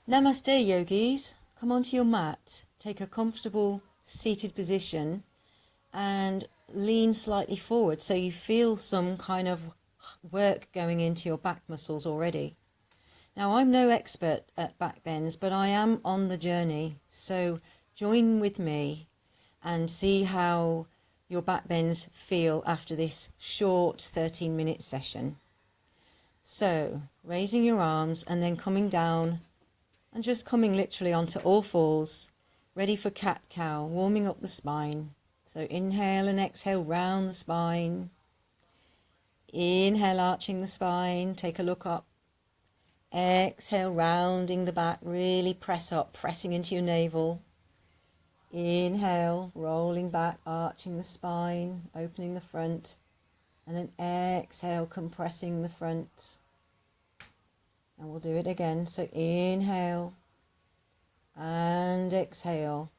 Namaste, yogis. Come onto your mat. Take a comfortable seated position and lean slightly forward so you feel some kind of work going into your back muscles already. Now, I'm no expert at back bends, but I am on the journey. So join with me and see how your back bends feel after this short 13-minute session. So raising your arms and then coming down and just coming literally onto all fours, ready for cat-cow, warming up the spine. So inhale and exhale round the spine. Inhale, arching the spine, take a look up. Exhale, rounding the back, really press up, pressing into your navel. Inhale, rolling back, arching the spine, opening the front. And then exhale, compressing the front. And we'll do it again. So inhale and exhale.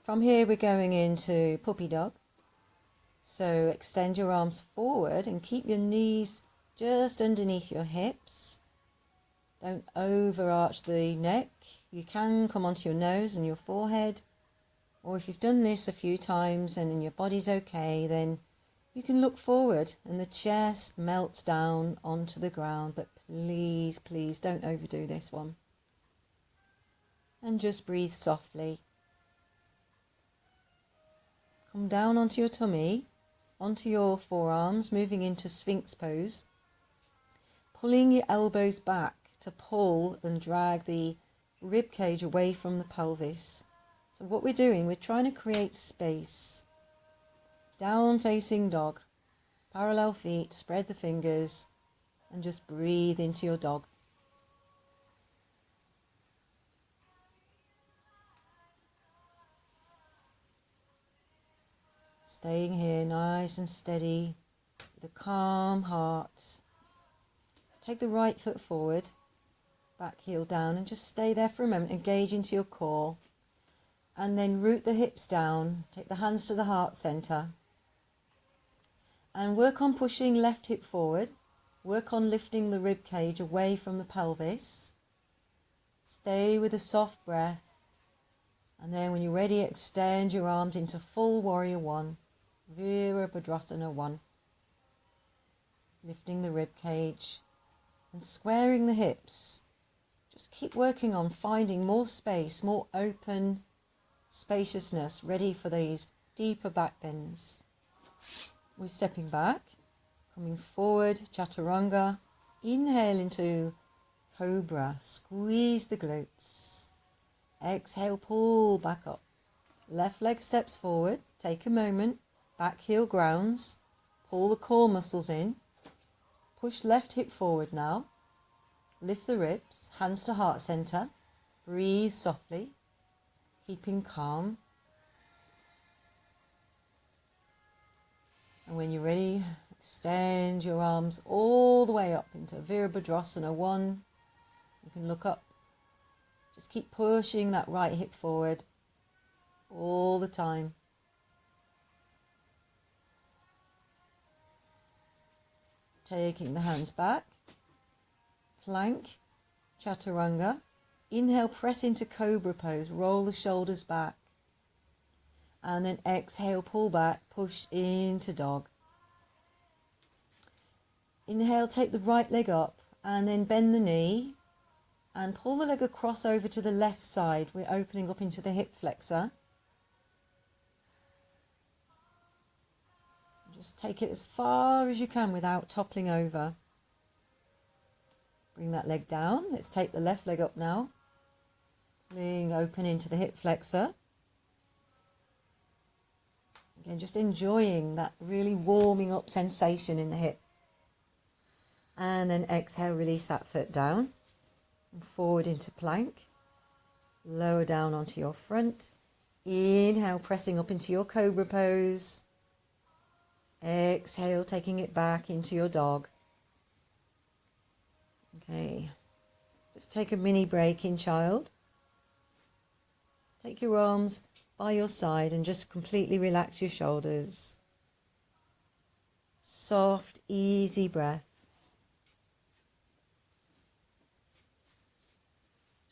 From here we're going into puppy dog. So extend your arms forward and keep your knees just underneath your hips. Don't overarch the neck. You can come onto your nose and your forehead. Or if you've done this a few times and your body's okay, then you can look forward and the chest melts down onto the ground. But please, please don't overdo this one. And just breathe softly. Come down onto your tummy, onto your forearms, moving into Sphinx pose. Pulling your elbows back to pull and drag the rib cage away from the pelvis. So what we're doing, we're trying to create space. Down facing dog, parallel feet, spread the fingers and just breathe into your dog. Staying here nice and steady with a calm heart. Take the right foot forward, back heel down, and just stay there for a moment. Engage into your core. And then root the hips down. Take the hands to the heart center. And work on pushing left hip forward. Work on lifting the rib cage away from the pelvis. Stay with a soft breath. And then when you're ready, extend your arms into full warrior one. Virabhadrasana 1. Lifting the rib cage and squaring the hips. Just keep working on finding more space, more open spaciousness, ready for these deeper back bends. We're stepping back, coming forward, chaturanga. Inhale into cobra, squeeze the glutes. Exhale, pull back up. Left leg steps forward, take a moment, back heel grounds, pull the core muscles in. Push left hip forward now. Lift the ribs, hands to heart center. Breathe softly, keeping calm. And when you're ready, extend your arms all the way up into Virabhadrasana 1. You can look up. Just keep pushing that right hip forward all the time. Taking the hands back. Plank, chaturanga. Inhale, press into cobra pose. Roll the shoulders back. And then exhale, pull back, push into dog. Inhale, take the right leg up and then bend the knee and pull the leg across over to the left side. We're opening up into the hip flexor. Just take it as far as you can without toppling over. Bring that leg down. Let's take the left leg up now. Pulling open into the hip flexor. Again, just enjoying that really warming up sensation in the hip. And then exhale, release that foot down. And forward into plank. Lower down onto your front. Inhale, pressing up into your cobra pose. Exhale, taking it back into your dog. Okay, just take a mini break in child. Take your arms by your side and just completely relax your shoulders. Soft, easy breath.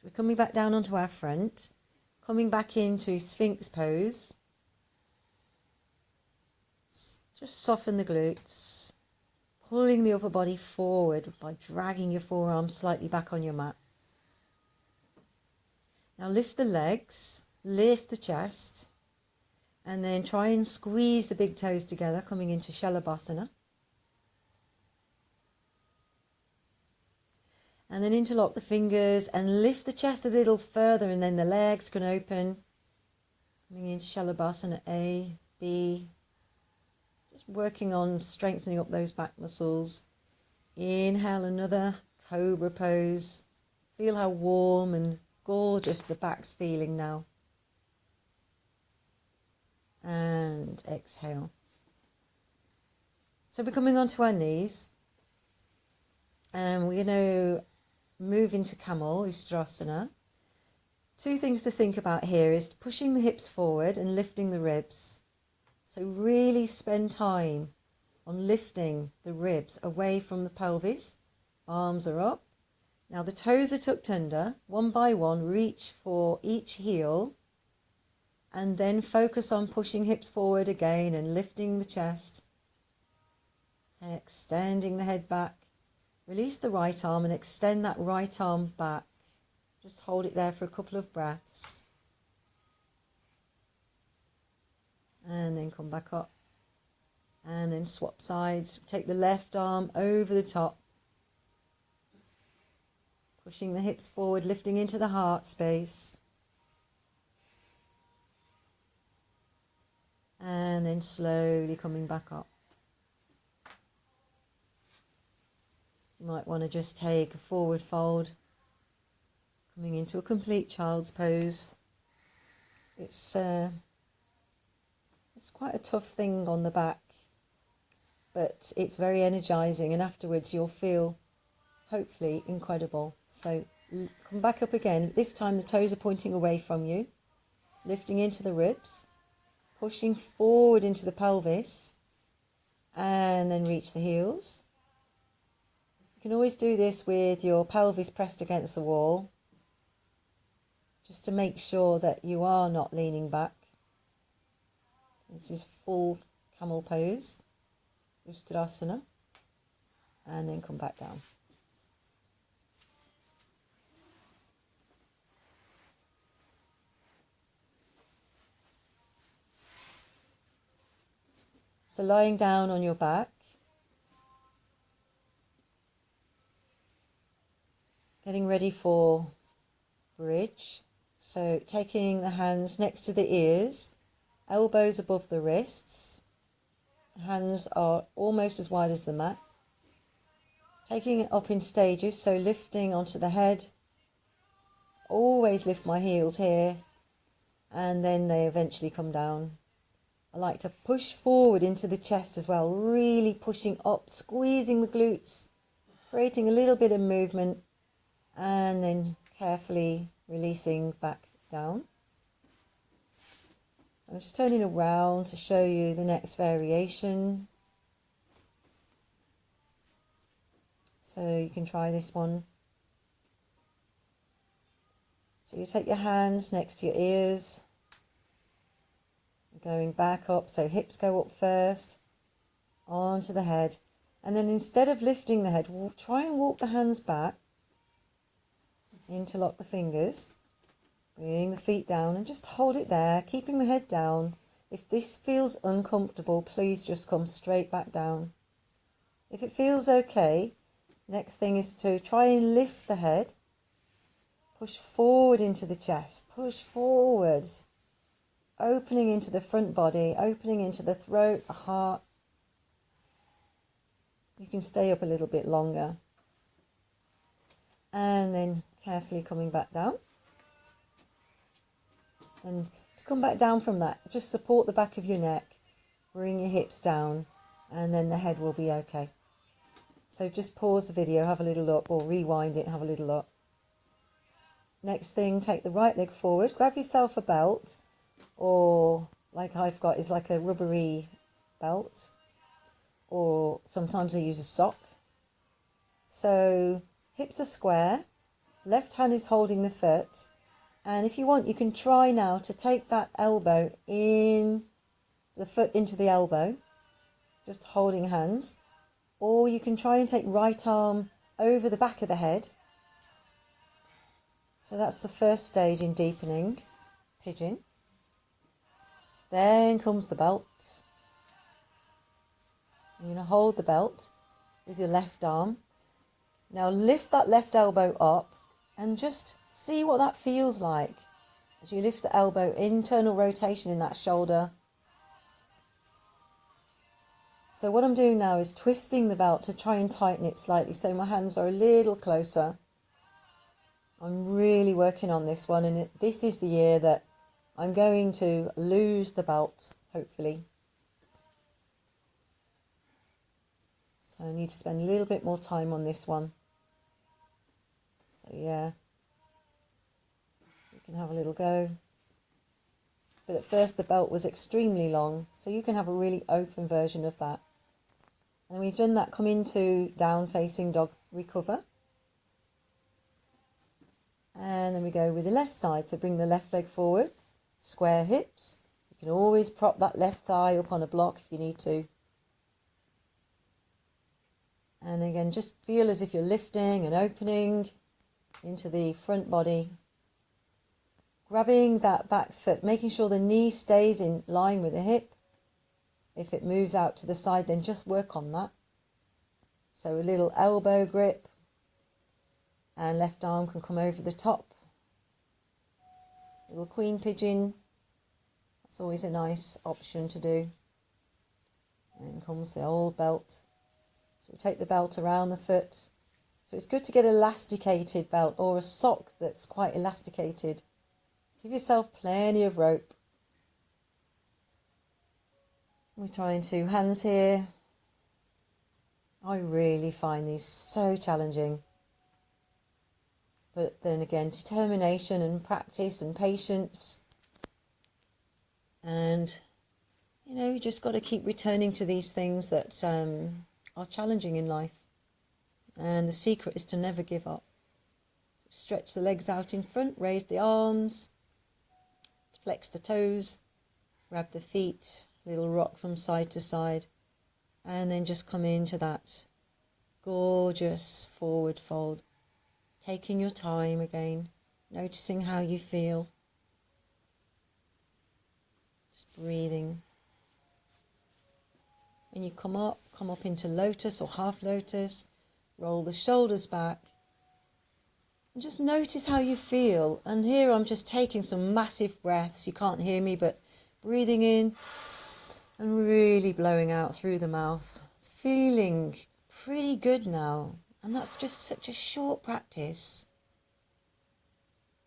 we're coming back down onto our front, coming back into Sphinx pose. Just soften the glutes, pulling the upper body forward by dragging your forearms slightly back on your mat. Now lift the legs, lift the chest, and then try and squeeze the big toes together, coming into Shalabhasana. And then interlock the fingers and lift the chest a little further, and then the legs can open. Coming into Shalabhasana A, B. Just working on strengthening up those back muscles. Inhale, another cobra pose. Feel how warm and gorgeous the back's feeling now. And exhale. So we're coming onto our knees. And we're going to move into Camel, Ustrasana. Two things to think about here is pushing the hips forward and lifting the ribs. So really spend time on lifting the ribs away from the pelvis. Arms are up. Now the toes are tucked under. One by one, reach for each heel. And then focus on pushing hips forward again and lifting the chest. Extending the head back. Release the right arm and extend that right arm back. Just hold it there for a couple of breaths. And then come back up. And then swap sides. Take the left arm over the top. Pushing the hips forward, lifting into the heart space. And then slowly coming back up. You might want to just take a forward fold. Coming into a complete child's pose. It's quite a tough thing on the back, but it's very energizing, and afterwards you'll feel hopefully incredible. So come back up again. This time the toes are pointing away from you, lifting into the ribs, pushing forward into the pelvis, and then reach the heels. You can always do this with your pelvis pressed against the wall, just to make sure that you are not leaning back. This is full camel pose, Ustrasana, and then come back down. So lying down on your back, getting ready for bridge. So taking the hands next to the ears, elbows above the wrists, hands are almost as wide as the mat. Taking it up in stages, so lifting onto the head. Always lift my heels here, and then they eventually come down. I like to push forward into the chest as well, really pushing up, squeezing the glutes, creating a little bit of movement, and then carefully releasing back down. I'm just turning around to show you the next variation. So you can try this one. So you take your hands next to your ears, going back up, so hips go up first, onto the head, and then instead of lifting the head, try and walk the hands back, interlock the fingers, bring the feet down and just hold it there, keeping the head down. If this feels uncomfortable, please just come straight back down. If it feels okay, next thing is to try and lift the head, push forward into the chest, push forward, opening into the front body, opening into the throat, the heart. You can stay up a little bit longer. And then carefully coming back down. And to come back down from that, just support the back of your neck, bring your hips down, and then the head will be okay. So just pause the video, have a little look, or rewind it, have a little look. Next thing, take the right leg forward, grab yourself a belt, or like I've got is like a rubbery belt, or sometimes I use a sock. So hips are square, Left hand is holding the foot. And if you want, you can try now to take that elbow in, the foot into the elbow, just holding hands. Or you can try and take right arm over the back of the head. So that's the first stage in deepening pigeon. Then comes the belt. You're going to hold the belt with your left arm. Now lift that left elbow up and just see what that feels like. As you lift the elbow, internal rotation in that shoulder. So what I'm doing now is twisting the belt to try and tighten it slightly so my hands are a little closer. I'm really working on this one, and this is the year that I'm going to lose the belt, hopefully. So I need to spend a little bit more time on this one. So yeah, you can have a little go. But at first the belt was extremely long, so you can have a really open version of that. And we've done that, come into down facing dog, recover. And then we go with the left side, so bring the left leg forward, square hips. You can always prop that left thigh up on a block if you need to. And again, just feel as if you're lifting and opening into the front body. Grabbing that back foot, making sure the knee stays in line with the hip. If it moves out to the side, then just work on that. So a little elbow grip. And left arm can come over the top. Little queen pigeon. That's always a nice option to do. And comes the old belt. So we take the belt around the foot. So it's good to get an elasticated belt or a sock that's quite elasticated. Give yourself plenty of rope. We're trying 2 hands here. I really find these so challenging. But then again, determination and practice and patience. And, you know, you just got to keep returning to these things that are challenging in life. And the secret is to never give up. Stretch the legs out in front, raise the arms, flex the toes, grab the feet, little rock from side to side. And then just come into that gorgeous forward fold. Taking your time again, noticing how you feel. Just breathing. When you come up into lotus or half lotus, roll the shoulders back. And just notice how you feel. And here I'm just taking some massive breaths. You can't hear me, but breathing in and really blowing out through the mouth. Feeling pretty good now. And that's just such a short practice.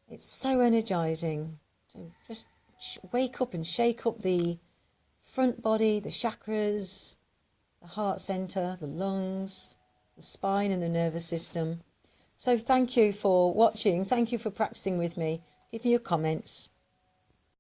It's so energizing. So just wake up and shake up the front body, the chakras, the heart center, the lungs, the spine and the nervous system. So thank you for watching. Thank you for practicing with me. Give me your comments.